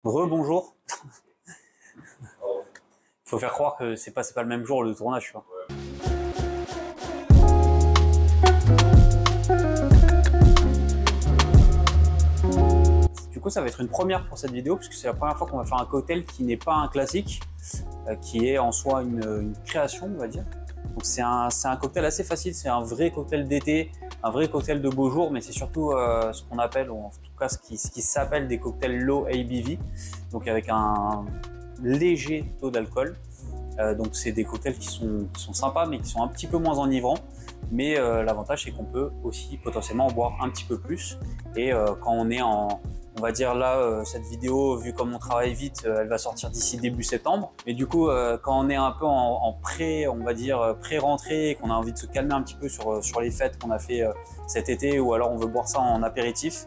Rebonjour. Faut faire croire que c'est pas le même jour le tournage, tu vois. Du coup, ça va être une première pour cette vidéo puisque c'est la première fois qu'on va faire un cocktail qui n'est pas un classique, qui est en soi une création, on va dire. Donc c'est un cocktail assez facile, c'est un vrai cocktail d'été, un vrai cocktail de beau jour, mais c'est surtout ce qu'on appelle, ou en tout cas ce qui s'appelle des cocktails low ABV, donc avec un léger taux d'alcool. Donc c'est des cocktails qui sont sympas, mais qui sont un petit peu moins enivrants. Mais l'avantage c'est qu'on peut aussi potentiellement en boire un petit peu plus. Et quand on est on va dire là, cette vidéo, vu comme on travaille vite, elle va sortir d'ici début septembre. Mais du coup, quand on est un peu en pré, on va dire pré-rentrée, qu'on a envie de se calmer un petit peu sur les fêtes qu'on a fait cet été, ou alors on veut boire ça en apéritif,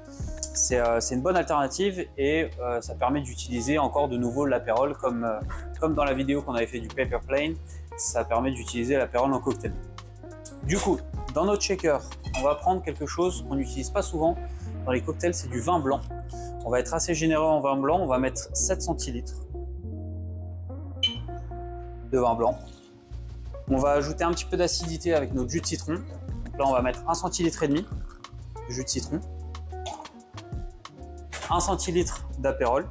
c'est une bonne alternative et ça permet d'utiliser encore de nouveau l'apérole comme dans la vidéo qu'on avait fait du Paper Plane, ça permet d'utiliser l'apérole en cocktail. Du coup, dans notre shaker, on va prendre quelque chose qu'on n'utilise pas souvent dans les cocktails, c'est du vin blanc. On va être assez généreux en vin blanc, on va mettre 7 centilitres de vin blanc. On va ajouter un petit peu d'acidité avec notre jus de citron. Donc là, on va mettre 1,5 centilitre de jus de citron, 1 centilitre d'apérole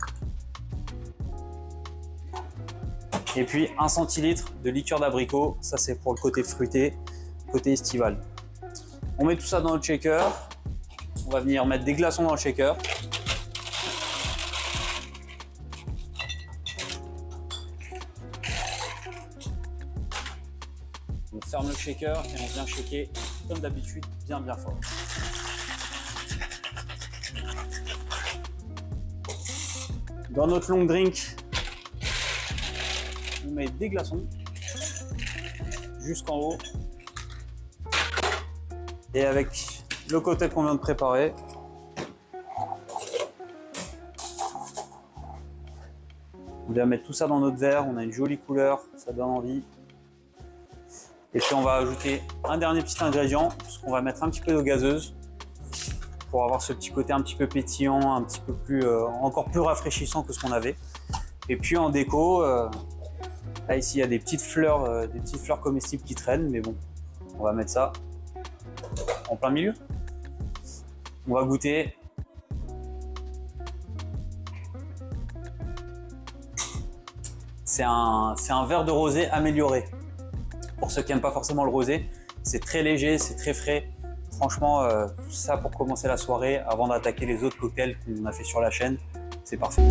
et puis 1 centilitre de liqueur d'abricot. Ça, c'est pour le côté fruité, côté estival. On met tout ça dans le shaker. On va venir mettre des glaçons dans le shaker. On ferme le shaker et on vient shaker comme d'habitude bien fort. Dans notre long drink, on met des glaçons jusqu'en haut. Et avec le cocktail qu'on vient de préparer, on vient mettre tout ça dans notre verre. On a une jolie couleur, ça donne envie. Et puis on va ajouter un dernier petit ingrédient, parce qu'on va mettre un petit peu d'eau gazeuse pour avoir ce petit côté un petit peu pétillant, un petit peu plus, encore plus rafraîchissant que ce qu'on avait. Et puis en déco, là ici il y a des petites fleurs comestibles qui traînent, mais bon, on va mettre ça en plein milieu. On va goûter. C'est un verre de rosé amélioré. Pour ceux qui n'aiment pas forcément le rosé, c'est très léger, c'est très frais. Franchement, ça pour commencer la soirée, avant d'attaquer les autres cocktails qu'on a fait sur la chaîne, c'est parfait.